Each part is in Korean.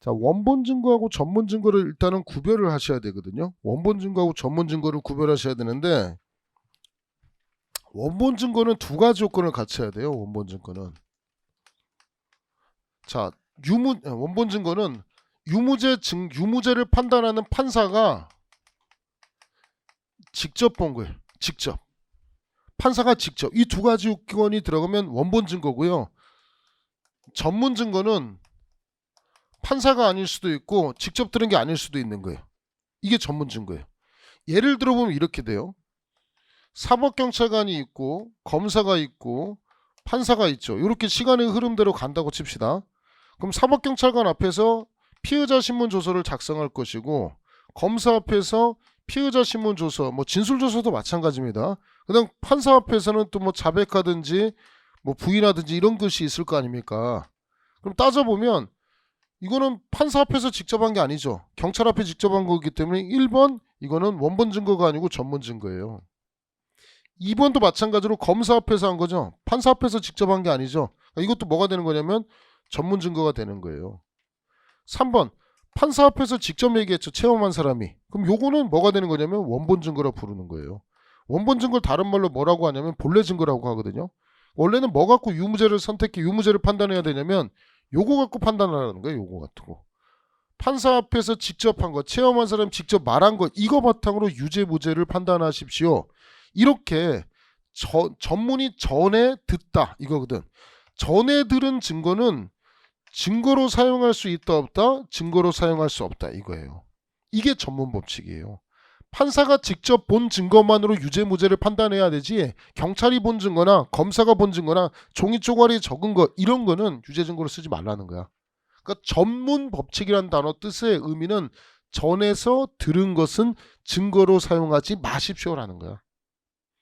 자, 원본 증거하고 전문 증거를 일단은 구별을 하셔야 되거든요. 원본 증거하고 전문 증거를 구별하셔야 되는데, 원본 증거는 두 가지 요건을 갖춰야 돼요. 원본 증거는. 자, 원본 증거는 유무죄를 판단하는 판사가 직접 본 거예요. 직접. 판사가 직접. 이 두 가지 요건이 들어가면 원본 증거고요. 전문 증거는 판사가 아닐 수도 있고 직접 들은 게 아닐 수도 있는 거예요. 이게 전문 증거예요. 예를 들어보면 이렇게 돼요. 사법경찰관이 있고 검사가 있고 판사가 있죠. 이렇게 시간의 흐름대로 간다고 칩시다. 그럼 사법경찰관 앞에서 피의자 신문조서를 작성할 것이고, 검사 앞에서 피의자 신문조서, 뭐 진술조서도 마찬가지입니다. 그다음 판사 앞에서는 또 뭐 자백하든지 뭐 부인하든지 이런 것이 있을 거 아닙니까? 그럼 따져보면 이거는 판사 앞에서 직접 한 게 아니죠. 경찰 앞에 직접 한 거기 때문에 1번 이거는 원본 증거가 아니고 전문 증거예요. 2번도 마찬가지로 검사 앞에서 한 거죠. 판사 앞에서 직접 한 게 아니죠. 이것도 뭐가 되는 거냐면 전문 증거가 되는 거예요. 3번 판사 앞에서 직접 얘기했죠. 체험한 사람이. 그럼 요거는 뭐가 되는 거냐면 원본 증거라 부르는 거예요. 원본 증거를 다른 말로 뭐라고 하냐면 본래 증거라고 하거든요. 원래는 뭐 갖고 유무죄를 선택해 유무죄를 판단해야 되냐면 요거 갖고 판단하라는 거예요. 요거 같은 거. 판사 앞에서 직접 한 거, 체험한 사람 직접 말한 거, 이거 바탕으로 유죄 무죄를 판단하십시오. 이렇게 전문이 전에 듣다 이거거든. 전에 들은 증거는 증거로 사용할 수 있다 없다, 증거로 사용할 수 없다 이거예요. 이게 전문 법칙이에요. 판사가 직접 본 증거만으로 유죄 무죄를 판단해야 되지, 경찰이 본 증거나 검사가 본 증거나 종이 쪼가리에 적은 거 이런 거는 유죄 증거로 쓰지 말라는 거야. 그러니까 전문 법칙이라는 단어 뜻의 의미는 전에서 들은 것은 증거로 사용하지 마십시오라는 거야.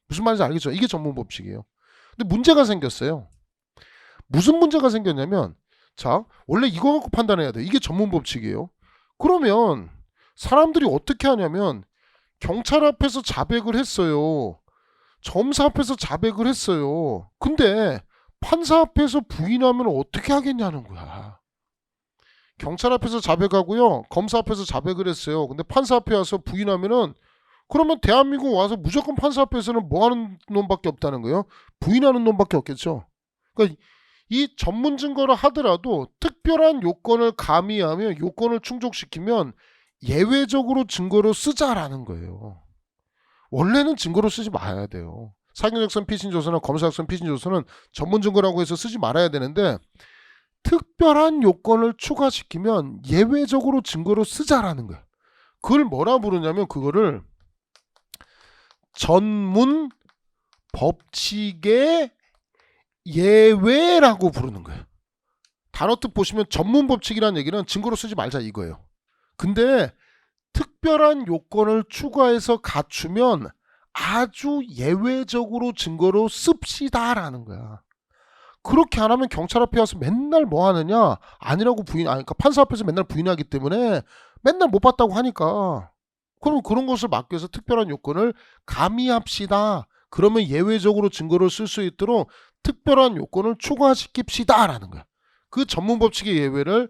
무슨 말인지 알겠죠? 이게 전문 법칙이에요. 근데 문제가 생겼어요. 무슨 문제가 생겼냐면, 자, 원래 이거 갖고 판단해야 돼. 이게 전문 법칙이에요. 그러면 사람들이 어떻게 하냐면 경찰 앞에서 자백을 했어요. 검사 앞에서 자백을 했어요. 근데 판사 앞에서 부인하면 어떻게 하겠냐는 거야. 경찰 앞에서 자백하고요. 검사 앞에서 자백을 했어요. 근데 판사 앞에 와서 부인하면은, 그러면 대한민국 와서 무조건 판사 앞에서는 뭐 하는 놈밖에 없다는 거예요? 부인하는 놈밖에 없겠죠. 그러니까 이 전문 증거를 하더라도 특별한 요건을 가미하며 요건을 충족시키면 예외적으로 증거로 쓰자라는 거예요. 원래는 증거로 쓰지 말아야 돼요. 사경작성 피신조서나 검사작성 피신조서는 전문 증거라고 해서 쓰지 말아야 되는데, 특별한 요건을 추가시키면 예외적으로 증거로 쓰자라는 거예요. 그걸 뭐라 부르냐면 그거를 전문 법칙의 예외라고 부르는 거예요. 단어 뜻 보시면 전문 법칙이라는 얘기는 증거로 쓰지 말자 이거예요. 근데 특별한 요건을 추가해서 갖추면 아주 예외적으로 증거로 씁시다라는 거야. 그렇게 안 하면 경찰 앞에 와서 맨날 뭐 하느냐, 아니라고 그러니까 판사 앞에서 맨날 부인하기 때문에 맨날 못 봤다고 하니까, 그럼 그런 것을 막기 위해서 특별한 요건을 가미합시다. 그러면 예외적으로 증거를 쓸 수 있도록 특별한 요건을 추가시킵시다라는 거야. 그 전문 법칙의 예외를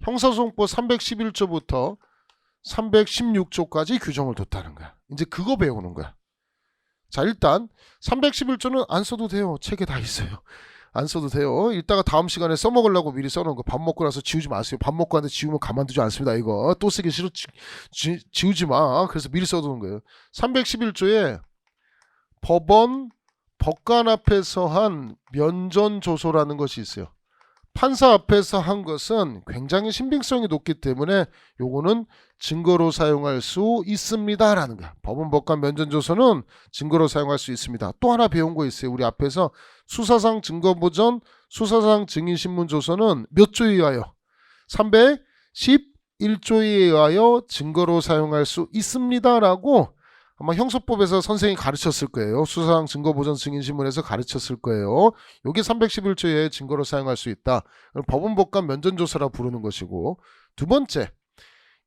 형사소송법 311조부터 316조까지 규정을 뒀다는 거야. 이제 그거 배우는 거야. 자, 일단 311조는 안 써도 돼요. 책에 다 있어요. 안 써도 돼요. 이따가 다음 시간에 써먹으려고 미리 써놓은 거, 밥 먹고 나서 지우지 마세요. 밥 먹고 하는데 지우면 가만두지 않습니다. 이거 또 쓰기 싫어. 지우지 마. 그래서 미리 써두는 거예요. 311조에 법원, 법관 앞에서 한 면전조소라는 것이 있어요. 판사 앞에서 한 것은 굉장히 신빙성이 높기 때문에 요거는 증거로 사용할 수 있습니다라는 거야. 법원, 법관, 면전조서는 증거로 사용할 수 있습니다. 또 하나 배운 거 있어요. 우리 앞에서 수사상 증거보전, 수사상 증인신문조서는 몇 조에 의하여? 311조에 의하여 증거로 사용할 수 있습니다라고 아마 형소법에서 선생님이 가르쳤을 거예요. 수사상 증거보전 증인신문에서 가르쳤을 거예요. 여기 311조에 증거로 사용할 수 있다. 법원, 법관, 면전조서라 부르는 것이고, 두 번째,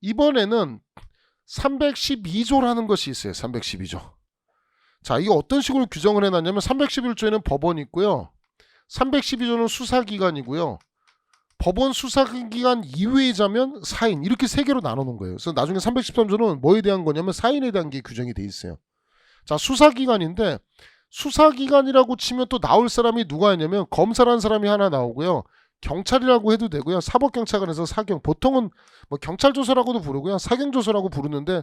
이번에는 312조라는 것이 있어요. 312조. 자, 이거 어떤 식으로 규정을 해놨냐면 311조에는 법원이 있고요. 312조는 수사기관이고요. 법원 수사기관 이외의 자면 사인 이렇게 세 개로 나눠 놓은 거예요. 그래서 나중에 313조는 뭐에 대한 거냐면 사인에 대한 게 규정이 돼 있어요. 자, 수사기관인데 수사기관이라고 치면 또 나올 사람이 누가 있냐면 검사라는 사람이 하나 나오고요. 경찰이라고 해도 되고요. 사법경찰관에서 사경, 보통은 뭐 경찰조서라고도 부르고요. 사경조서라고 부르는데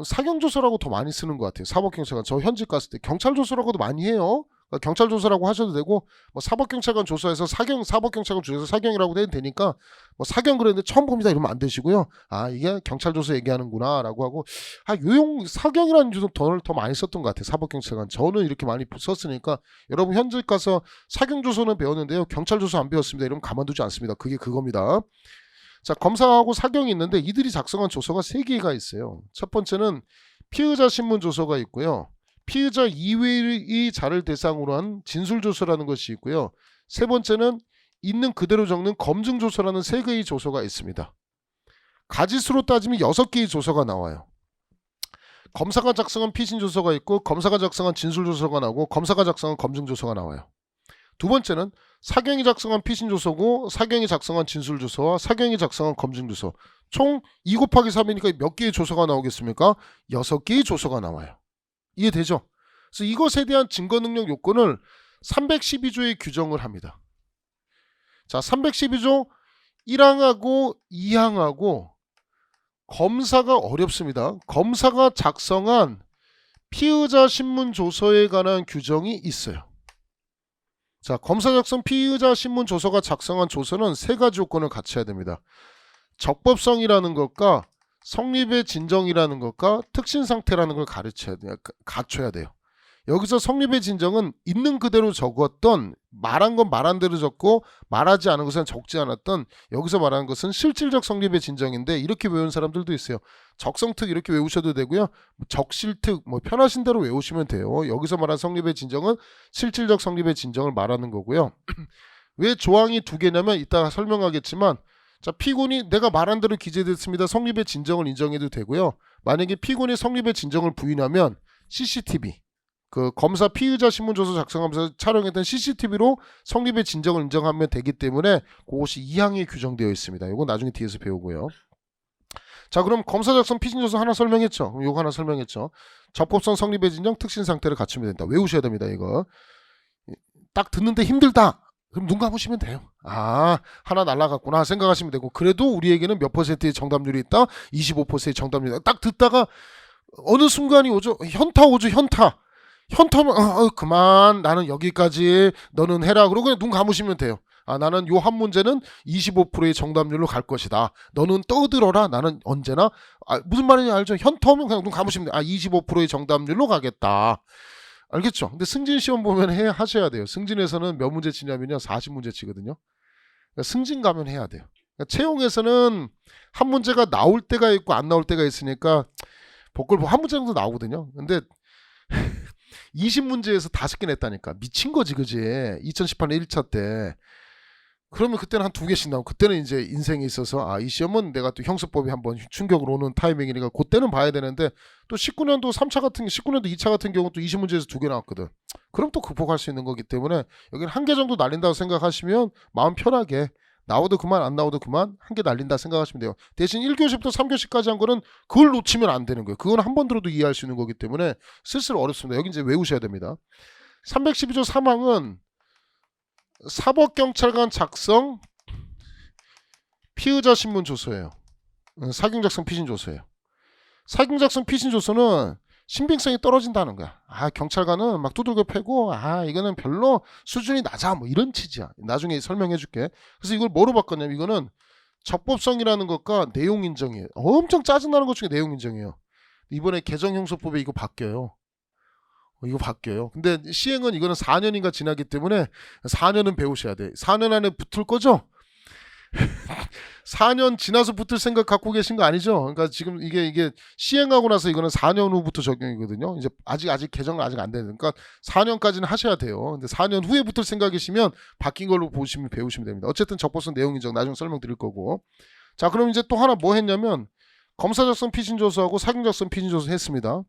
사경조서라고 더 많이 쓰는 것 같아요. 사법경찰관 저 현직 갔을 때 경찰조서라고도 많이 해요. 그러니까 경찰조서라고 하셔도 되고 뭐 사법경찰관 조서에서 사경, 사법경찰관 조서에서 사경이라고 해도 되니까 뭐 사경 그랬는데 처음 봅니다 이러면 안 되시고요. 아 이게 경찰조서 얘기하는구나 라고 하고 요용 사경이라는 주소 더 많이 썼던 것 같아요. 사법경찰관 저는 이렇게 많이 썼으니까 여러분 현직 가서 사경조서는 배웠는데요. 경찰조서 안 배웠습니다 이러면 가만두지 않습니다. 그게 그겁니다. 자, 검사하고 사경이 있는데 이들이 작성한 조서가 3개가 있어요. 첫 번째는 피의자 신문 조서가 있고요. 피의자 이외의 자를 대상으로 한 진술조서라는 것이 있고요. 세 번째는 있는 그대로 적는 검증조서라는 3개의 조서가 있습니다. 가지수로 따지면 6개의 조서가 나와요. 검사가 작성한 피신조서가 있고 검사가 작성한 진술조서가 나오고 검사가 작성한 검증조서가 나와요. 두 번째는 사경이 작성한 피신조서고 사경이 작성한 진술조서와 사경이 작성한 검증조서 총 2 곱하기 3이니까 몇 개의 조서가 나오겠습니까? 6개의 조서가 나와요. 이해되죠? 그래서 이것에 대한 증거능력 요건을 312조에 규정을 합니다. 자, 312조 1항하고 2항하고 검사가 어렵습니다. 검사가 작성한 피의자 신문 조서에 관한 규정이 있어요. 자, 검사 작성 피의자 신문 조서가 작성한 조서는 3가지 요건을 갖춰야 됩니다. 적법성이라는 것과 성립의 진정이라는 것과 특신 상태라는 걸 갖춰야 돼요. 여기서 성립의 진정은 있는 그대로 적었던 말한 건 말한 대로 적고 말하지 않은 것은 적지 않았던 여기서 말하는 것은 실질적 성립의 진정인데 이렇게 외우는 사람들도 있어요. 적성특 이렇게 외우셔도 되고요. 적실특 뭐 편하신 대로 외우시면 돼요. 여기서 말한 성립의 진정은 실질적 성립의 진정을 말하는 거고요. 왜 조항이 2개냐면 이따가 설명하겠지만 자, 피고인이 내가 말한 대로 기재됐습니다. 성립의 진정을 인정해도 되고요. 만약에 피고인이 성립의 진정을 부인하면 CCTV 그 검사 피의자 신문조서 작성하면서 촬영했던 CCTV로 성립의 진정을 인정하면 되기 때문에 그것이 2항에 규정되어 있습니다. 이건 나중에 뒤에서 배우고요. 자, 그럼 검사 작성 피신조서 하나 설명했죠. 그럼 요거 하나 설명했죠. 적법성 성립의 진정 특신 상태를 갖추면 된다. 외우셔야 됩니다. 이거 딱 듣는데 힘들다. 그럼 눈 감으시면 돼요. 아, 하나 날라갔구나 생각하시면 되고 그래도 우리에게는 몇 %의 정답률이 있다? 25%의 정답률이 있다. 딱 듣다가 어느 순간이 오죠. 현타 오죠. 현타면 그만 나는 여기까지 너는 해라. 그러고 그냥 눈 감으시면 돼요. 아, 나는 요 한 문제는 25%의 정답률로 갈 것이다. 너는 떠들어라. 나는 언제나 무슨 말인지 알죠? 현타 오면 그냥 눈 감으시면 돼요. 25%의 정답률로 가겠다. 알겠죠? 근데 승진 시험 보면 하셔야 돼요. 승진에서는 몇 문제 치냐면요. 40문제 치거든요. 그러니까 승진 가면 해야 돼요. 그러니까 채용에서는 한 문제가 나올 때가 있고 안 나올 때가 있으니까 복걸 한 문제 정도 나오거든요. 근데 20문제에서 5개 냈다니까. 미친 거지, 그지? 2018년 1차 때. 그러면 그때는 한 2개씩 나오고 그때는 이제 인생에 있어서 이 시험은 내가 또 형사법이 한번 충격으로 오는 타이밍이니까 그때는 봐야 되는데 또 19년도 3차 같은 19년도 2차 같은 경우 또 20문제에서 2개 나왔거든. 그럼 또 극복할 수 있는 거기 때문에 여기는 1개 정도 날린다고 생각하시면 마음 편하게 나오도 그만 안 나오도 그만 1개 날린다 생각하시면 돼요. 대신 1교시부터 3교시까지 한 거는 그걸 놓치면 안 되는 거예요. 그건 한 번 들어도 이해할 수 있는 거기 때문에 슬슬 어렵습니다. 여기 이제 외우셔야 됩니다. 312조 3항은 사법경찰관 작성 피의자 신문 조서예요. 사경 작성 피신 조서예요. 사경 작성 피신 조서는 신빙성이 떨어진다는 거야. 경찰관은 막 두들겨 패고 이거는 별로 수준이 낮아 뭐 이런 취지야. 나중에 설명해 줄게. 그래서 이걸 뭐로 바꿨냐면 이거는 적법성이라는 것과 내용 인정이에요. 엄청 짜증나는 것 중에 내용 인정이에요. 이번에 개정형사법에 이거 바뀌어요. 근데 시행은 이거는 4년인가 지나기 때문에 4년은 배우셔야 돼. 4년 안에 붙을 거죠? 4년 지나서 붙을 생각 갖고 계신 거 아니죠? 그러니까 지금 이게 시행하고 나서 이거는 4년 후부터 적용이거든요. 이제 아직 개정은 아직 안 되는. 그러니까 4년까지는 하셔야 돼요. 근데 4년 후에 붙을 생각이시면 바뀐 걸로 보시면 배우시면 됩니다. 어쨌든 적법성 내용 인정 나중에 설명드릴 거고. 자, 그럼 이제 또 하나 뭐 했냐면 검사 작성 피신조서하고 사경 작성 피신조서 했습니다.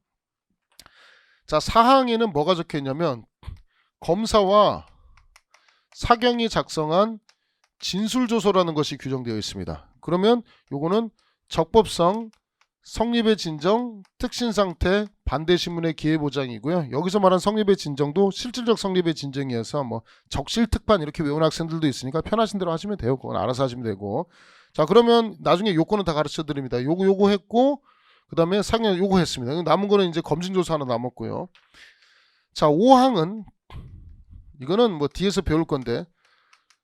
자, 사항에는 뭐가 적혀 있냐면 검사와 사경이 작성한 진술조서라는 것이 규정되어 있습니다. 그러면 요거는 적법성, 성립의 진정, 특신상태, 반대신문의 기회보장이고요. 여기서 말한 성립의 진정도 실질적 성립의 진정이어서 뭐 적실특판 이렇게 외우는 학생들도 있으니까 편하신 대로 하시면 돼요. 그건 알아서 하시면 되고. 자, 그러면 나중에 요거는 다 가르쳐 드립니다. 요거 했고, 그 다음에 상현 요거 했습니다. 남은 거는 이제 검증조사 하나 남았고요. 자, 5항은 이거는 뭐 뒤에서 배울 건데,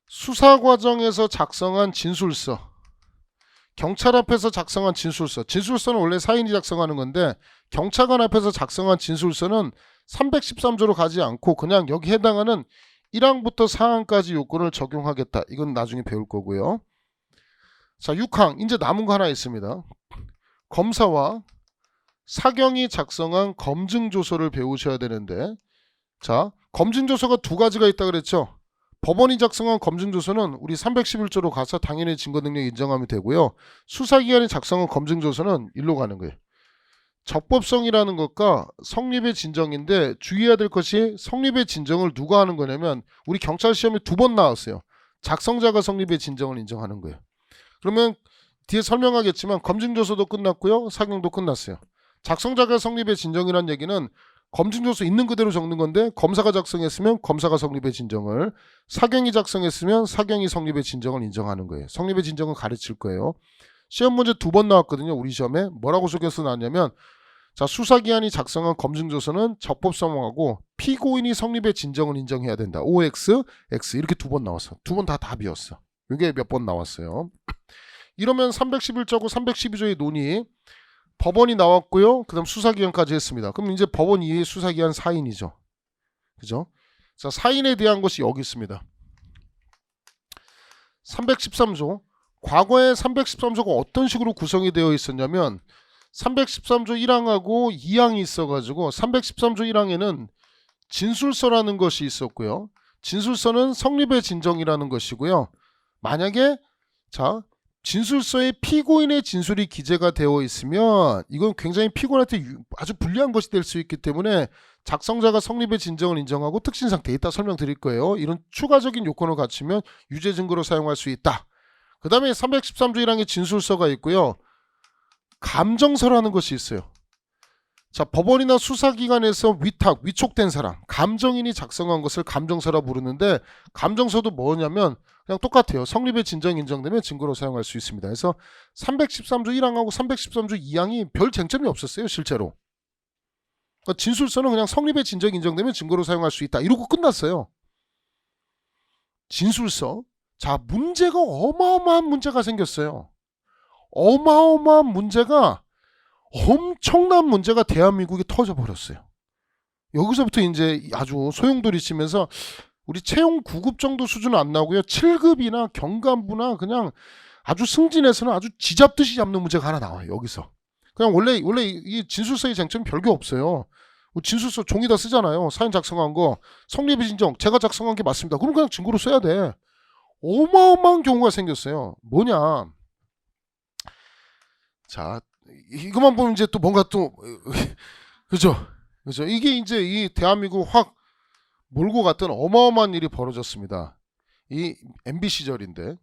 수사 과정에서 작성한 진술서, 경찰 앞에서 작성한 진술서. 진술서는 원래 사인이 작성하는 건데 경찰관 앞에서 작성한 진술서는 313조로 가지 않고 그냥 여기 해당하는 1항부터 4항까지 요건을 적용하겠다. 이건 나중에 배울 거고요. 자, 6항 이제 남은 거 하나 있습니다. 검사와 사경이 작성한 검증조서를 배우셔야 되는데, 자, 검증조서가 두 가지가 있다 그랬죠. 법원이 작성한 검증조서는 우리 311조로 가서 당연히 증거능력 인정하면 되고요. 수사기관이 작성한 검증조서는 일로 가는 거예요. 적법성이라는 것과 성립의 진정인데 주의해야 될 것이 성립의 진정을 누가 하는 거냐면 우리 경찰 시험에 2번 나왔어요. 작성자가 성립의 진정을 인정하는 거예요. 그러면 뒤에 설명하겠지만 검증조서도 끝났고요. 사경도 끝났어요. 작성자가 성립의 진정이라는 얘기는 검증조서 있는 그대로 적는 건데 검사가 작성했으면 검사가 성립의 진정을, 사경이 작성했으면 사경이 성립의 진정을 인정하는 거예요. 성립의 진정을 가르칠 거예요. 시험 문제 2번 나왔거든요. 우리 시험에 뭐라고 적혀서 나왔냐면, 자, 수사기관이 작성한 검증조서는 적법성하고 피고인이 성립의 진정을 인정해야 된다. OX, X 이렇게 2번 나왔어. 2번 다 답이었어. 이게 몇 번 나왔어요. 이러면 311조고 312조의 논의, 법원이 나왔고요. 그 다음 수사기관까지 했습니다. 그럼 이제 법원 이외의 수사기관 사인이죠. 그죠? 자, 사인에 대한 것이 여기 있습니다. 313조. 과거에 313조가 어떤 식으로 구성이 되어 있었냐면 313조 1항하고 2항이 있어가지고 313조 1항에는 진술서라는 것이 있었고요. 진술서는 성립의 진정이라는 것이고요. 만약에 자, 진술서에 피고인의 진술이 기재가 되어 있으면 이건 굉장히 피고인한테 아주 불리한 것이 될 수 있기 때문에 작성자가 성립의 진정을 인정하고 특신상태, 이따 설명드릴 거예요. 이런 추가적인 요건을 갖추면 유죄 증거로 사용할 수 있다. 그 다음에 313조 1항에 진술서가 있고요. 감정서라는 것이 있어요. 자, 법원이나 수사기관에서 위촉된 사람, 감정인이 작성한 것을 감정서라 부르는데, 감정서도 뭐냐면 그냥 똑같아요. 성립의 진정 인정되면 증거로 사용할 수 있습니다. 그래서 313조 1항하고 313조 2항이 별 쟁점이 없었어요. 실제로. 그러니까 진술서는 그냥 성립의 진정 인정되면 증거로 사용할 수 있다. 이러고 끝났어요. 진술서. 자, 문제가 어마어마한 문제가 생겼어요. 어마어마한 문제가, 엄청난 문제가 대한민국에 터져버렸어요. 여기서부터 이제 아주 소용돌이 치면서 우리 채용 9급 정도 수준은 안 나오고요. 7급이나 경감부나 그냥 아주 승진해서는 아주 쥐잡듯이 잡는 문제가 하나 나와요. 여기서. 그냥 원래 이 진술서의 쟁점이 별게 없어요. 진술서 종이다 쓰잖아요. 사인 작성한 거, 성립의 진정 제가 작성한 게 맞습니다. 그럼 그냥 증거로 써야 돼. 어마어마한 경우가 생겼어요. 뭐냐? 자, 이것만 보면 이제 또 뭔가 또 그죠? 이게 이제 이 대한민국 확 몰고 갔던 어마어마한 일이 벌어졌습니다. 이 MB 시절인데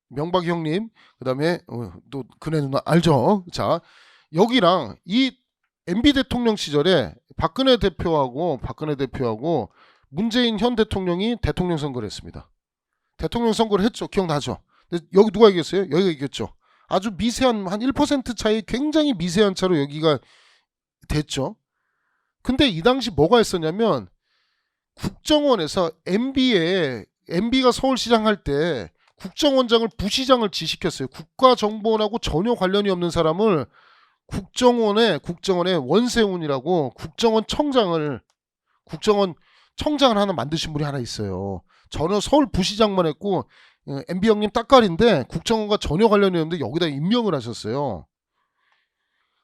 명박 형님, 그다음에 또 그네 누나 알죠? 자, 여기랑 이 MB 대통령 시절에 박근혜 대표하고 문재인 현 대통령이 대통령 선거를 했습니다. 대통령 선거를 했죠. 기억나죠? 근데 여기 누가 이겼어요? 여기가 이겼죠. 아주 미세한 한 1% 차이, 굉장히 미세한 차로 여기가 됐죠. 근데 이 당시 뭐가 있었냐면 국정원에서 MB가 서울시장 할 때 국정원장을 부시장을 지시켰어요. 국가정보원하고 전혀 관련이 없는 사람을 국정원의 원세훈이라고 국정원 청장을 하나 만드신 분이 하나 있어요. 전혀 서울 부시장만 했고 MB 형님 따까리인데 국정원과 전혀 관련이 없는데 여기다 임명을 하셨어요.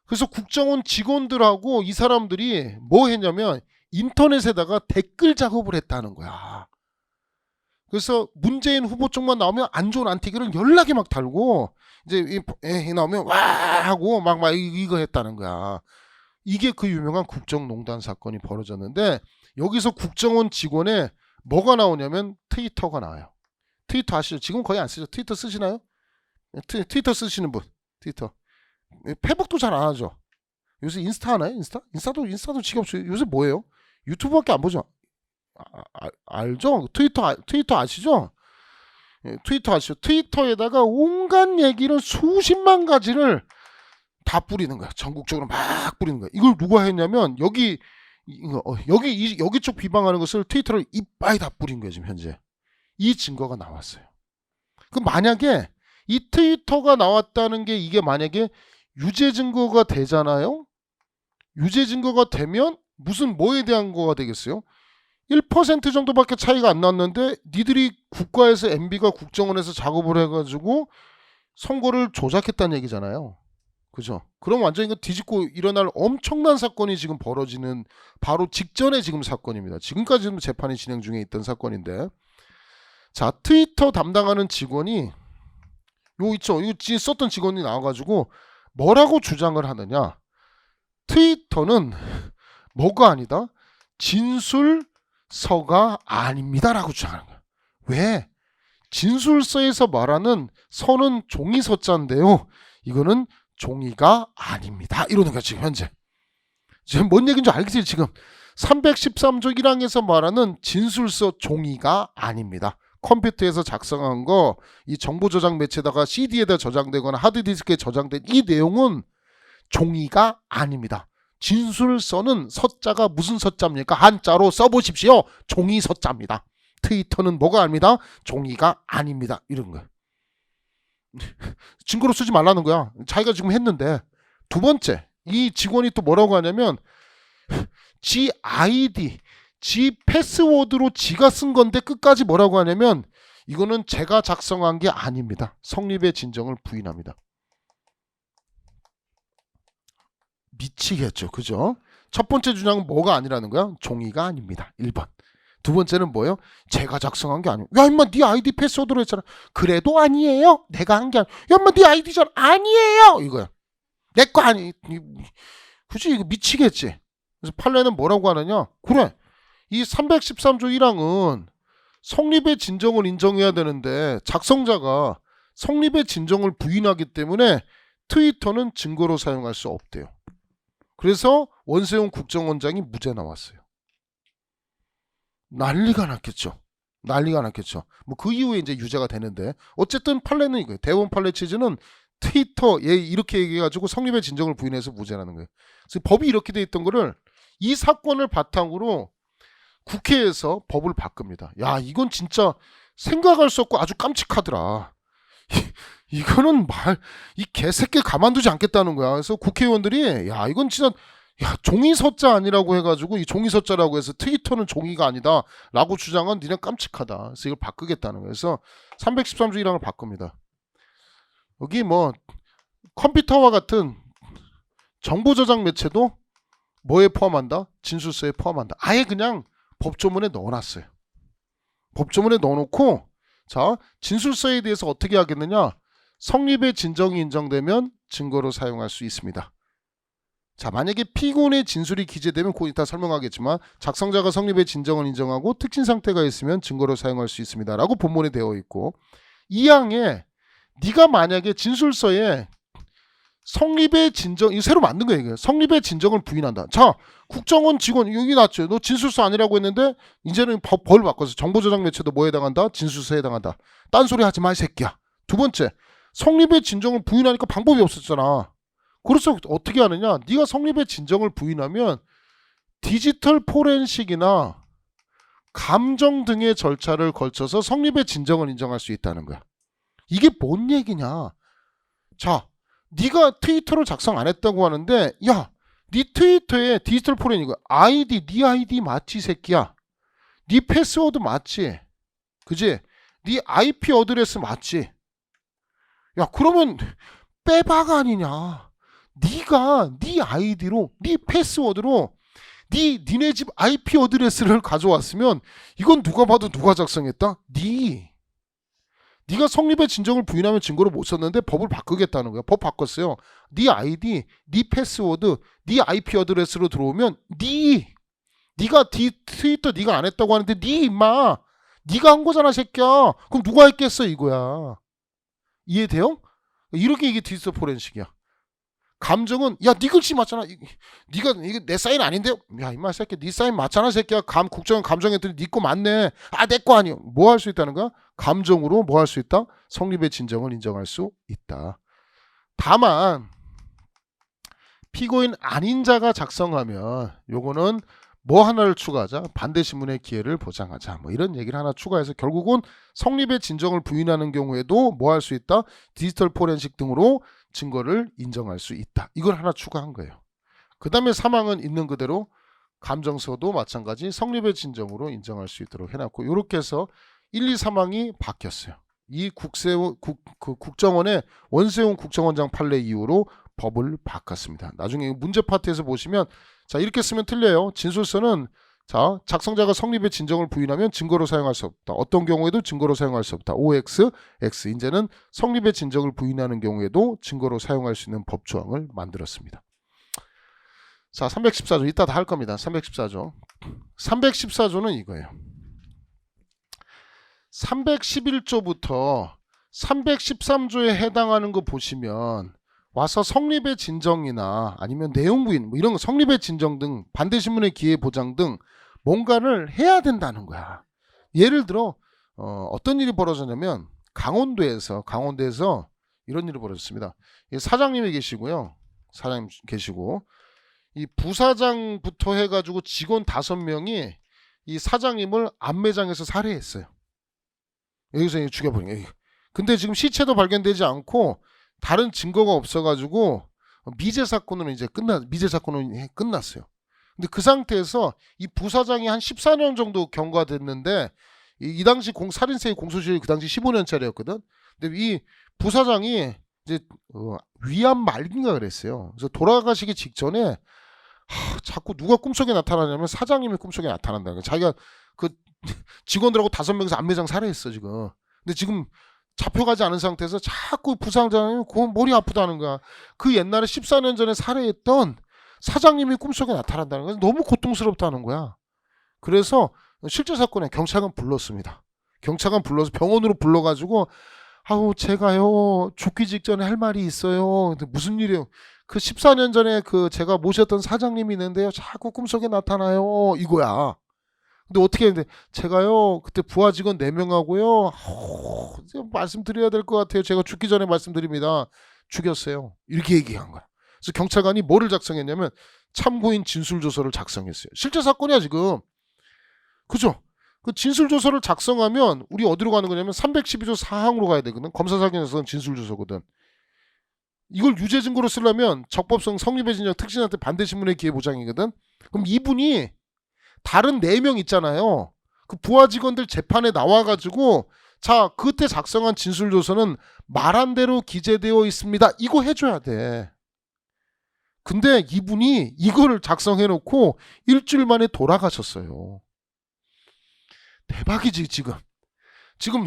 그래서 국정원 직원들하고 이 사람들이 뭐 했냐면 인터넷에다가 댓글 작업을 했다는 거야. 그래서 문재인 후보 쪽만 나오면 안 좋은 안티기를 연락이 막 달고 이제 나오면 와 하고 막 이거 했다는 거야. 이게 그 유명한 국정농단 사건이 벌어졌는데 여기서 국정원 직원에 뭐가 나오냐면 트위터가 나와요. 트위터 아시죠? 지금 거의 안 쓰죠. 트위터 쓰시나요? 트위터 쓰시는 분. 트위터. 페북도 잘 안 하죠. 요새 인스타 하나요? 인스타도 지겹죠. 요새 뭐예요? 유튜브밖에 안 보죠. 알죠? 트위터 아시죠? 예, 트위터 아시죠? 트위터에다가 온갖 얘기를 수십만 가지를 다 뿌리는 거야. 전국적으로 막 뿌리는 거야. 이걸 누가 했냐면 여기 쪽 비방하는 것을 트위터를 이빠이 다 뿌린 거예요. 지금 현재 이 증거가 나왔어요. 그럼 만약에 이 트위터가 나왔다는 게 이게 만약에 유죄 증거가 되잖아요. 유죄 증거가 되면 무슨 뭐에 대한 거가 되겠어요? 1% 정도밖에 차이가 안 났는데 니들이 국가에서 MB가 국정원에서 작업을 해가지고 선거를 조작했다는 얘기잖아요. 그죠? 그럼 완전 이거 뒤집고 일어날 엄청난 사건이 지금 벌어지는 바로 직전에 지금 사건입니다. 지금까지는 재판이 진행 중에 있던 사건인데, 자, 트위터 담당하는 직원이 있죠. 이거 썼던 직원이 나와가지고 뭐라고 주장을 하느냐? 트위터는 뭐가 아니다? 진술서가 아닙니다라고 주장하는 거야. 왜? 진술서에서 말하는 서는 종이서자인데요. 이거는 종이가 아닙니다. 이러는 거야 지금 현재. 지금 뭔 얘기인지 알겠어요 지금. 313조 1항에서 말하는 진술서 종이가 아닙니다. 컴퓨터에서 작성한 거, 이 정보 저장 매체다가 CD에다 저장되거나 하드디스크에 저장된 이 내용은 종이가 아닙니다. 진술서는 서자가 무슨 서자입니까? 한자로 써보십시오. 종이 서자입니다. 트위터는 뭐가 아닙니다? 종이가 아닙니다. 이런 거야. 증거로 쓰지 말라는 거야. 자기가 지금 했는데. 두 번째, 이 직원이 또 뭐라고 하냐면 지 아이디, 지 패스워드로 지가 쓴 건데 끝까지 뭐라고 하냐면 이거는 제가 작성한 게 아닙니다. 성립의 진정을 부인합니다. 미치겠죠. 그죠? 첫 번째 주장은 뭐가 아니라는 거야? 종이가 아닙니다. 1번. 두 번째는 뭐예요? 제가 작성한 게 아니에요. 야 임마 네 아이디 패스워드로 했잖아. 그래도 아니에요. 내가 한 게 아니에요. 야 임마 네 아이디잖아. 아니에요. 이거야. 내 거 아니. 그치 이거 미치겠지. 그래서 판례는 뭐라고 하느냐? 그래. 이 313조 1항은 성립의 진정을 인정해야 되는데 작성자가 성립의 진정을 부인하기 때문에 트위터는 증거로 사용할 수 없대요. 그래서 원세훈 국정원장이 무죄 나왔어요. 난리가 났겠죠. 난리가 났겠죠. 뭐 그 이후에 이제 유죄가 되는데 어쨌든 판례는 이거예요. 대법원 판례 취지는 트위터 이렇게 얘기해가지고 성립의 진정을 부인해서 무죄라는 거예요. 그래서 법이 이렇게 돼 있던 거를 이 사건을 바탕으로 국회에서 법을 바꿉니다. 야 이건 진짜 생각할 수 없고 아주 깜찍하더라. 이거는 이 개새끼 가만두지 않겠다는 거야. 그래서 국회의원들이 야 이건 진짜 종이서자 아니라고 해가지고 이 종이서자라고 해서 트위터는 종이가 아니다 라고 주장한 니네 깜찍하다. 그래서 이걸 바꾸겠다는 거예요. 그래서 313조 1항을 바꿉니다. 여기 뭐 컴퓨터와 같은 정보 저장 매체도 뭐에 포함한다? 진술서에 포함한다. 아예 그냥 법조문에 넣어놨어요. 법조문에 넣어놓고 자 진술서에 대해서 어떻게 하겠느냐? 성립의 진정이 인정되면 증거로 사용할 수 있습니다. 자 만약에 피고인의 진술이 기재되면 곧 이따 설명하겠지만 작성자가 성립의 진정을 인정하고 특진 상태가 있으면 증거로 사용할 수 있습니다. 라고 본문에 되어 있고 이 항에 네가 만약에 진술서에 성립의 진정 이거 새로 만든 거예요. 성립의 진정을 부인한다. 자 국정원 직원 여기 났죠. 너 진술서 아니라고 했는데 이제는 벌 바꿔서 정보저장 매체도 뭐에 해당한다? 진술서에 해당한다. 딴소리 하지 마 이 새끼야. 두 번째 성립의 진정을 부인하니까 방법이 없었잖아. 그래서 어떻게 하느냐? 네가 성립의 진정을 부인하면 디지털 포렌식이나 감정 등의 절차를 걸쳐서 성립의 진정을 인정할 수 있다는 거야. 이게 뭔 얘기냐? 자, 네가 트위터를 작성 안 했다고 하는데 야, 네 트위터에 디지털 포렌 이거 아이디, 네 아이디 맞지 새끼야? 네 패스워드 맞지? 그지? 네 IP 어드레스 맞지? 야, 그러면 빼박 아니냐? 네가 네 아이디로, 네 패스워드로 니네 집 IP 어드레스를 가져왔으면 이건 누가 봐도 누가 작성했다? 네가 성립의 진정을 부인하면 증거를 못 썼는데 법을 바꾸겠다는 거야. 법 바꿨어요. 네 아이디, 네 패스워드, 네 IP 어드레스로 들어오면 네가 트위터 네가 안 했다고 하는데 임마 네가 한 거잖아 새끼야. 그럼 누가 했겠어 이거야. 이해돼요? 이렇게 이게 디지털 포렌식이야. 감정은 야 네 글씨 맞잖아. 네가 이게 내 사인 아닌데요? 야 임마 새끼 네 사인 맞잖아 새끼야. 국정은 감정했더니 네 거 맞네. 아 내 거 아니요. 뭐 할 수 있다는 거야? 감정으로 뭐 할 수 있다? 성립의 진정을 인정할 수 있다. 다만 피고인 아닌 자가 작성하면 요거는 뭐 하나를 추가하자? 반대신문의 기회를 보장하자. 뭐 이런 얘기를 하나 추가해서 결국은 성립의 진정을 부인하는 경우에도 뭐 할 수 있다? 디지털 포렌식 등으로 증거를 인정할 수 있다. 이걸 하나 추가한 거예요. 그 다음에 사망은 있는 그대로 감정서도 마찬가지 성립의 진정으로 인정할 수 있도록 해놨고 이렇게 해서 1, 2 사망이 바뀌었어요. 이 국정원의 원세훈 국정원장 판례 이후로 법을 바꿨습니다. 나중에 문제 파트에서 보시면 자 이렇게 쓰면 틀려요. 진술서는 자 작성자가 성립의 진정을 부인하면 증거로 사용할 수 없다. 어떤 경우에도 증거로 사용할 수 없다. OX, X 이제는 성립의 진정을 부인하는 경우에도 증거로 사용할 수 있는 법조항을 만들었습니다. 자 314조 이따 다 할 겁니다. 314조 314조는 이거예요. 311조부터 313조에 해당하는 거 보시면 와서 성립의 진정이나 아니면 내용 부인 뭐 이런 거 성립의 진정 등 반대신문의 기회 보장 등 뭔가를 해야 된다는 거야. 예를 들어 어떤 일이 벌어졌냐면 강원도에서 이런 일이 벌어졌습니다. 사장님이 계시고요. 사장님 계시고 이 부사장부터 해가지고 직원 5명이 이 사장님을 안매장에서 살해했어요. 여기서 죽여버린 거예요. 근데 지금 시체도 발견되지 않고 다른 증거가 없어가지고 미제 사건은 끝났어요. 근데 그 상태에서 이 부사장이 한 14년 정도 경과됐는데 이 당시 살인세의 공소시효이 그 당시 15년짜리였거든. 근데 이 부사장이 이제 위암 말기인가 그랬어요. 그래서 돌아가시기 직전에 자꾸 누가 꿈속에 나타나냐면 사장님이 꿈속에 나타난다. 자기가 그 직원들하고 5명이서 안매장 살해했어 지금. 근데 지금 잡혀가지 않은 상태에서 자꾸 부사장이 머리 아프다는 거야. 그 옛날에 14년 전에 살해했던 사장님이 꿈속에 나타난다는 거야. 너무 고통스럽다는 거야. 그래서 실제 사건에 경찰관 불렀습니다. 경찰관 불러서 병원으로 불러가지고 아우 제가요 죽기 직전에 할 말이 있어요. 근데 무슨 일이에요? 그 14년 전에 그 제가 모셨던 사장님이 있는데요. 자꾸 꿈속에 나타나요. 이거야. 근데 어떻게 했는데 제가요 그때 부하 직원 4명하고요 말씀드려야 될 것 같아요. 제가 죽기 전에 말씀드립니다. 죽였어요. 이렇게 얘기한 거야. 그래서 경찰관이 뭐를 작성했냐면 참고인 진술조서를 작성했어요. 실제 사건이야 지금. 그죠? 그 진술조서를 작성하면 우리 어디로 가는 거냐면 312조 4항으로 가야 되거든. 검사사건에서는 진술조서거든. 이걸 유죄 증거로 쓰려면 적법성 성립의 진정 특신한테 반대신문의 기회 보장이거든. 그럼 이분이 다른 4명 있잖아요. 그 부하 직원들 재판에 나와가지고 자 그때 작성한 진술조서는 말한 대로 기재되어 있습니다. 이거 해줘야 돼. 근데 이분이 이거를 작성해놓고 일주일 만에 돌아가셨어요. 대박이지 지금. 지금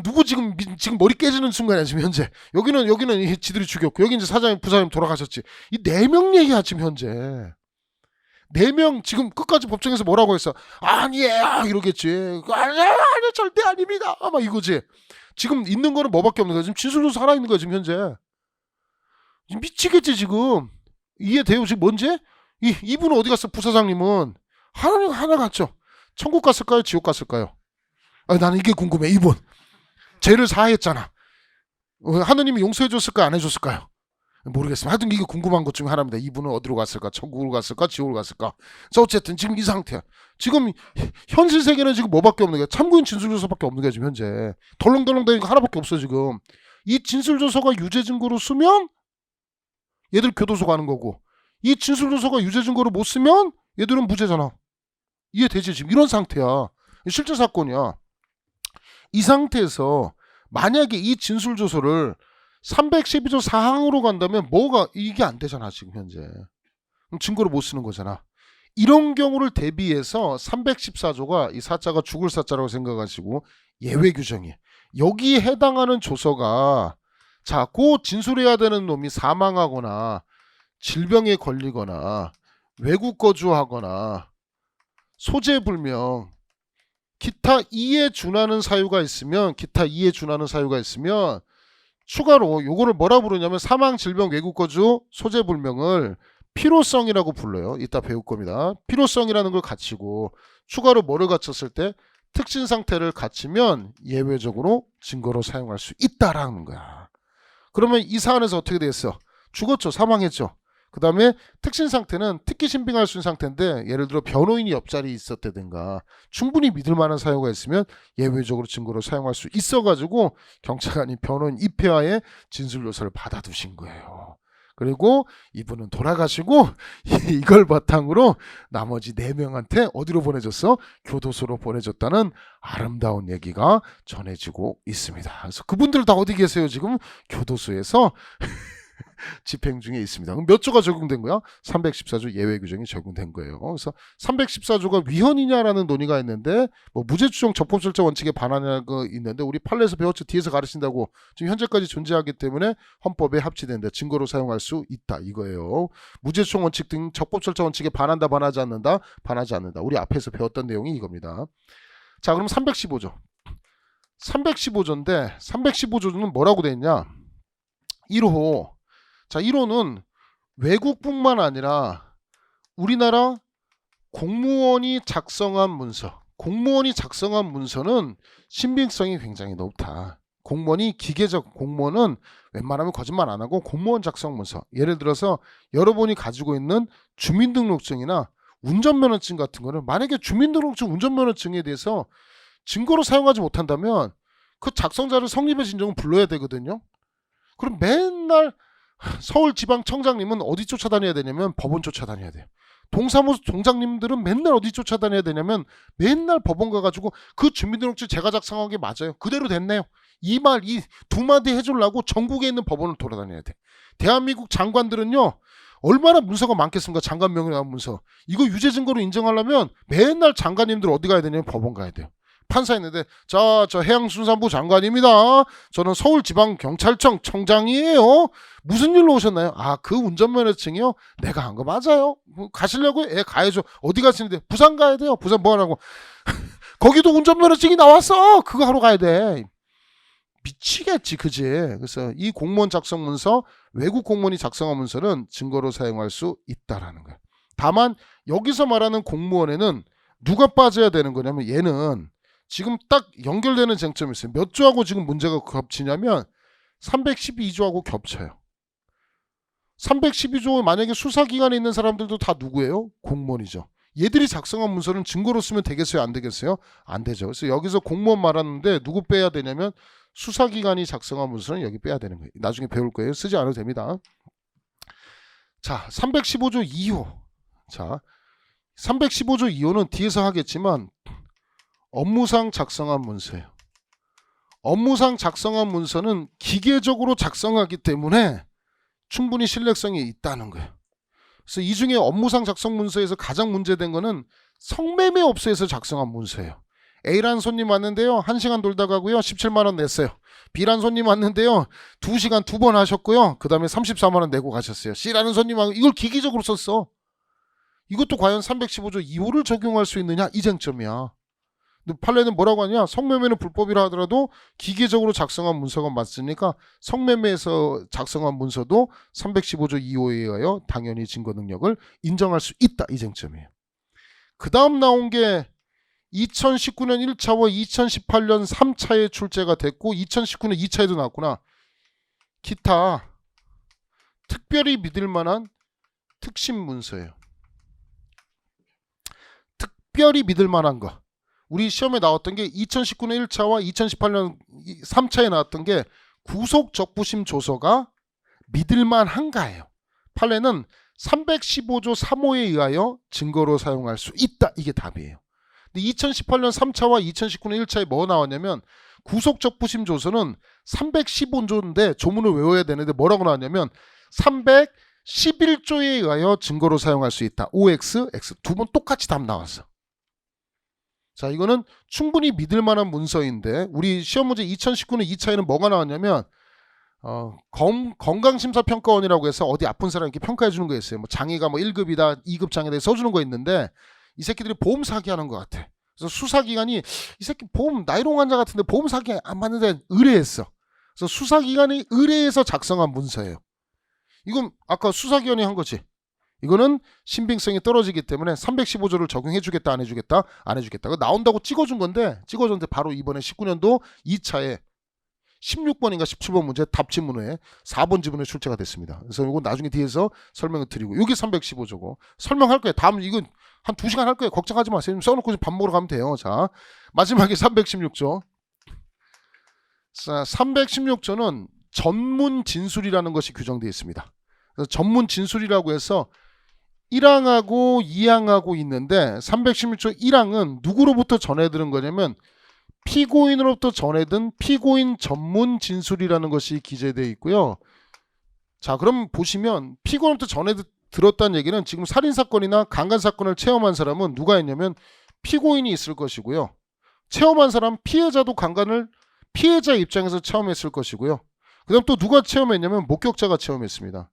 누구 지금 머리 깨지는 순간이야 지금 현재. 여기는 지들이 죽였고 여기 이제 사장님 부사님 돌아가셨지. 이 4명 얘기야 지금 현재. 4명 지금 끝까지 법정에서 뭐라고 했어? 아니에요 이러겠지. 아니 절대 아닙니다. 막 이거지. 지금 있는 거는 뭐밖에 없는 거야. 지금 진술조서 살아있는 거야 지금 현재. 미치겠지 지금. 이해돼요 지금 뭔지? 이분은 어디 갔어? 부사장님은 하나 갔죠. 천국 갔을까요? 지옥 갔을까요? 나는 이게 궁금해. 이분 죄를 사했잖아. 하느님이 용서해줬을까 안 해줬을까요? 모르겠습니다. 하여튼 이게 궁금한 것 중에 하나입니다. 이분은 어디로 갔을까? 천국으로 갔을까? 지옥으로 갔을까? 그래서 어쨌든 지금 이 상태야. 지금 현실 세계는 지금 뭐밖에 없는 거야? 참고인 진술조서밖에 없는 거야 지금 현재. 덜렁덜렁 되는 거 하나밖에 없어 지금. 이 진술조서가 유죄 증거로 쓰면 얘들 교도소 가는 거고, 이 진술조서가 유죄 증거로 못 쓰면 얘들은 무죄잖아. 이해되지? 지금 이런 상태야. 실제 사건이야. 이 상태에서 만약에 이 진술조서를 312조 4항으로 간다면 이게 안 되잖아 지금 현재. 그럼 증거를 못 쓰는 거잖아. 이런 경우를 대비해서 314조가 이 사자가 죽을 사자라고 생각하시고 예외 규정이에요. 여기에 해당하는 조서가 그 진술해야 되는 놈이 사망하거나 질병에 걸리거나 외국 거주하거나 소재불명 기타 2에 준하는 사유가 있으면 추가로 요거를 뭐라 부르냐면 사망, 질병, 외국 거주, 소재 불명을 필요성이라고 불러요. 이따 배울 겁니다. 필요성이라는 걸 갖추고 추가로 뭐를 갖췄을 때 특신 상태를 갖추면 예외적으로 증거로 사용할 수 있다라는 거야. 그러면 이 사안에서 어떻게 됐어? 죽었죠. 사망했죠. 그 다음에 특신 상태는 특기 신빙할 수 있는 상태인데 예를 들어 변호인이 옆자리에 있었다든가 충분히 믿을 만한 사유가 있으면 예외적으로 증거로 사용할 수 있어가지고 경찰관이 변호인 입회하에 진술조사를 받아두신 거예요. 그리고 이분은 돌아가시고 이걸 바탕으로 나머지 4명한테 어디로 보내줬어? 교도소로 보내줬다는 아름다운 얘기가 전해지고 있습니다. 그래서 그분들 다 어디 계세요? 지금 교도소에서 집행 중에 있습니다. 그럼 몇 조가 적용된 거야? 314조 예외 규정이 적용된 거예요. 그래서 314조가 위헌이냐라는 논의가 있는데 뭐 무죄추정 적법절차 원칙에 반하냐가 있는데 우리 판례에서 배웠죠. 뒤에서 가르친다고 지금 현재까지 존재하기 때문에 헌법에 합치된다. 증거로 사용할 수 있다 이거예요. 무죄추정 원칙 등 적법절차 원칙에 반한다 반하지 않는다 반하지 않는다. 우리 앞에서 배웠던 내용이 이겁니다. 자 그럼 315조 315조인데 315조는 뭐라고 돼 있냐? 1호 자 1호는 외국뿐만 아니라 우리나라 공무원이 작성한 문서는 신빙성이 굉장히 높다. 공무원이 기계적 공무원은 웬만하면 거짓말 안 하고 공무원 작성 문서 예를 들어서 여러분이 가지고 있는 주민등록증이나 운전면허증 같은 거는 만약에 주민등록증 운전면허증에 대해서 증거로 사용하지 못한다면 그 작성자를 성립의 진정은 불러야 되거든요. 그럼 맨날 서울지방청장님은 어디 쫓아다녀야 되냐면 법원 쫓아다녀야 돼요. 동사무소 동장님들은 맨날 어디 쫓아다녀야 되냐면 맨날 법원 가가지고 그 주민등록증 제가 작성한 게 맞아요. 그대로 됐네요. 이 두 마디 해주려고 전국에 있는 법원을 돌아다녀야 돼. 대한민국 장관들은요. 얼마나 문서가 많겠습니까? 장관 명예훼손 문서. 이거 유죄 증거로 인정하려면 맨날 장관님들 어디 가야 되냐면 법원 가야 돼요. 판사 있는데 저 해양수산부 장관입니다. 저는 서울지방경찰청 청장이에요. 무슨 일로 오셨나요? 아, 그 운전면허증이요? 내가 한 거 맞아요. 가시려고요? 예, 가야죠. 어디 가시는데? 부산 가야 돼요. 부산 뭐 하라고? 거기도 운전면허증이 나왔어. 그거 하러 가야 돼. 미치겠지, 그지? 그래서 이 공무원 작성 문서, 외국 공무원이 작성한 문서는 증거로 사용할 수 있다라는 거야. 다만 여기서 말하는 공무원에는 누가 빠져야 되는 거냐면 얘는 지금 딱 연결되는 쟁점이 있어요. 몇 조하고 지금 문제가 겹치냐면 312조하고 겹쳐요. 312조 만약에 수사기관에 있는 사람들도 다 누구예요? 공무원이죠. 얘들이 작성한 문서는 증거로 쓰면 되겠어요? 안 되겠어요? 안 되죠. 그래서 여기서 공무원 말하는데 누구 빼야 되냐면 수사기관이 작성한 문서는 여기 빼야 되는 거예요. 나중에 배울 거예요. 쓰지 않아도 됩니다. 자, 315조 2호. 자, 315조 2호는 뒤에서 하겠지만 업무상 작성한 문서예요. 업무상 작성한 문서는 기계적으로 작성하기 때문에 충분히 신뢰성이 있다는 거예요. 그래서 이 중에 업무상 작성 문서에서 가장 문제된 거는 성매매 업소에서 작성한 문서예요. A라는 손님 왔는데요. 1시간 돌다 가고요. 17만 원 냈어요. B라는 손님 왔는데요. 2시간 2번 하셨고요. 그 다음에 34만 원 내고 가셨어요. C라는 손님 왔고 이걸 기계적으로 썼어. 이것도 과연 315조 2호를 적용할 수 있느냐? 이 쟁점이야. 판례는 뭐라고 하냐? 성매매는 불법이라 하더라도 기계적으로 작성한 문서가 맞으니까 성매매에서 작성한 문서도 315조 2호에 의하여 당연히 증거 능력을 인정할 수 있다. 이 쟁점이에요. 그 다음 나온 게 2019년 1차와 2018년 3차에 출제가 됐고 2019년 2차에도 나왔구나. 기타 특별히 믿을 만한 특심 문서예요. 특별히 믿을 만한 거. 우리 시험에 나왔던 게 2019년 1차와 2018년 3차에 나왔던 게 구속적부심 조서가 믿을만한가예요. 판례는 315조 3호에 의하여 증거로 사용할 수 있다. 이게 답이에요. 근데 2018년 3차와 2019년 1차에 뭐 나왔냐면 구속적부심 조서는 315조인데 조문을 외워야 되는데 뭐라고 나왔냐면 311조에 의하여 증거로 사용할 수 있다. OX, X 두 번 똑같이 답 나왔어. 자, 이거는 충분히 믿을 만한 문서인데 우리 시험 문제 2019년 2차에는 뭐가 나왔냐면 건강심사평가원이라고 해서 어디 아픈 사람 이렇게 평가해 주는 거 있어요. 뭐 장애가 뭐 1급이다, 2급 장애다 써주는 거 있는데 이 새끼들이 보험 사기하는 것 같아. 그래서 수사기관이 이 새끼 보험 나이롱 환자 같은데 보험 사기 안 받는데 의뢰했어. 그래서 수사기관이 의뢰해서 작성한 문서예요. 이건 아까 수사기관이 한 거지. 이거는 신빙성이 떨어지기 때문에 315조를 적용해주겠다 안 해주겠다 안 해주겠다. 나온다고 찍어준 건데 찍어줬는데 바로 이번에 19년도 2차에 16번인가 17번 문제 답지문에 4번 지문에 출제가 됐습니다. 그래서 이건 나중에 뒤에서 설명을 드리고 여기 315조고 설명할 거예요. 다음 이건 한 2시간 할 거예요. 걱정하지 마세요. 써놓고 밥 먹으러 가면 돼요. 자, 마지막에 316조. 자, 316조는 전문 진술이라는 것이 규정되어 있습니다. 그래서 전문 진술이라고 해서 1항하고 2항하고 있는데 316조 1항은 누구로부터 전해들은 거냐면 피고인으로부터 전해든 피고인 전문 진술이라는 것이 기재되어 있고요. 자, 그럼 보시면 피고인으로부터 전해들었다는 얘기는 지금 살인사건이나 강간사건을 체험한 사람은 누가 있냐면 피고인이 있을 것이고요. 체험한 사람 피해자도 강간을 피해자 입장에서 체험했을 것이고요. 그 다음 또 누가 체험했냐면 목격자가 체험했습니다.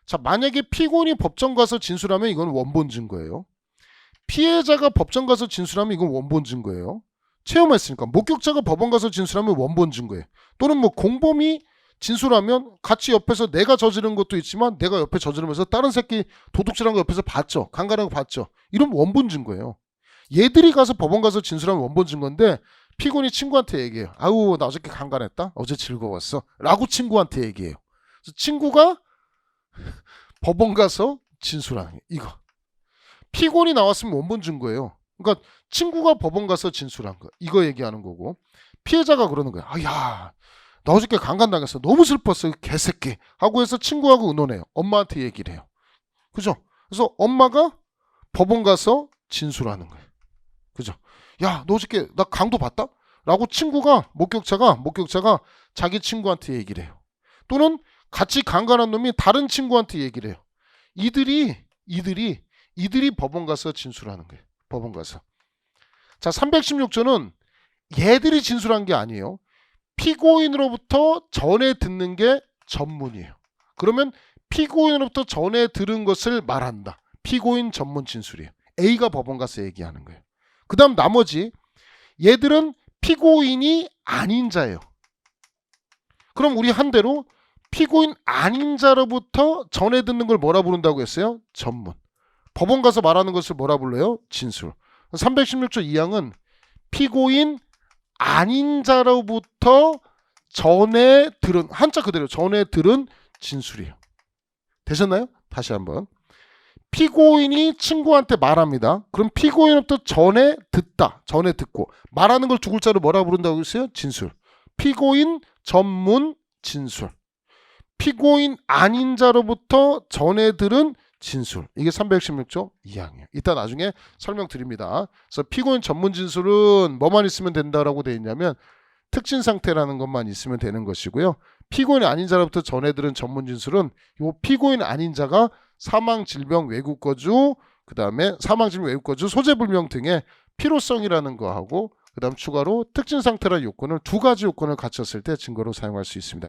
자, 만약에 피고인이 법정 가서 진술하면 이건 원본 증거예요. 피해자가 법정 가서 진술하면 이건 원본 증거예요. 체험했으니까. 목격자가 법원 가서 진술하면 원본 증거예요. 또는 뭐 공범이 진술하면 같이 옆에서 내가 저지른 것도 있지만 내가 옆에 저지르면서 다른 새끼 도둑질한 거 옆에서 봤죠. 강간한 거 봤죠. 이러면 원본 증거예요. 얘들이 가서 법원 가서 진술하면 원본 증거인데 피고인이 친구한테 얘기해요. 아우 나 어저께 강간했다. 어제 즐거웠어. 라고 친구한테 얘기해요. 그래서 친구가 법원 가서 진술하는 게 이거. 피고인이 나왔으면 원본 증거예요. 그러니까 친구가 법원 가서 진술한 거. 이거 얘기하는 거고. 피해자가 그러는 거야. 아야 나 어저께 강간당했어. 너무 슬펐어. 개새끼. 하고 해서 친구하고 의논해요. 엄마한테 얘기를 해요. 그죠? 그래서 엄마가 법원 가서 진술하는 거예요. 그죠? 야 너 어저께 나 강도 봤다? 라고 친구가 목격자가 자기 친구한테 얘기를 해요. 또는 같이 강간한 놈이 다른 친구한테 얘기를 해요. 이들이 법원 가서 진술하는 거예요. 법원 가서. 자, 316조는 얘들이 진술한 게 아니에요. 피고인으로부터 전해 듣는 게 전문이에요. 그러면 피고인으로부터 전해 들은 것을 말한다. 피고인 전문 진술이에요. A가 법원 가서 얘기하는 거예요. 그 다음 나머지 얘들은 피고인이 아닌 자예요. 그럼 우리 한대로 피고인 아닌 자로부터 전해 듣는 걸 뭐라 부른다고 했어요? 전문. 법원 가서 말하는 것을 뭐라 불러요? 진술. 316조 2항은 피고인 아닌 자로부터 전해 들은, 한자 그대로 전해 들은 진술이에요. 되셨나요? 다시 한번. 피고인이 친구한테 말합니다. 그럼 피고인부터 전해 듣다. 전해 듣고. 말하는 걸 두 글자로 뭐라 부른다고 했어요? 진술. 피고인 전문 진술. 피고인 아닌 자로부터 전해 들은 진술. 이게 316조 2항이에요. 이따 나중에 설명드립니다. 그래서 피고인 전문 진술은 뭐만 있으면 된다라고 되어 있냐면 특진 상태라는 것만 있으면 되는 것이고요. 피고인 아닌 자로부터 전해 들은 전문 진술은 이 피고인 아닌 자가 사망, 질병, 외국 거주, 그 다음에 사망, 질병, 외국 거주, 소재 불명 등의 필요성이라는 거하고 그 다음 추가로 특진 상태라는 요건을 두 가지 요건을 갖췄을 때 증거로 사용할 수 있습니다.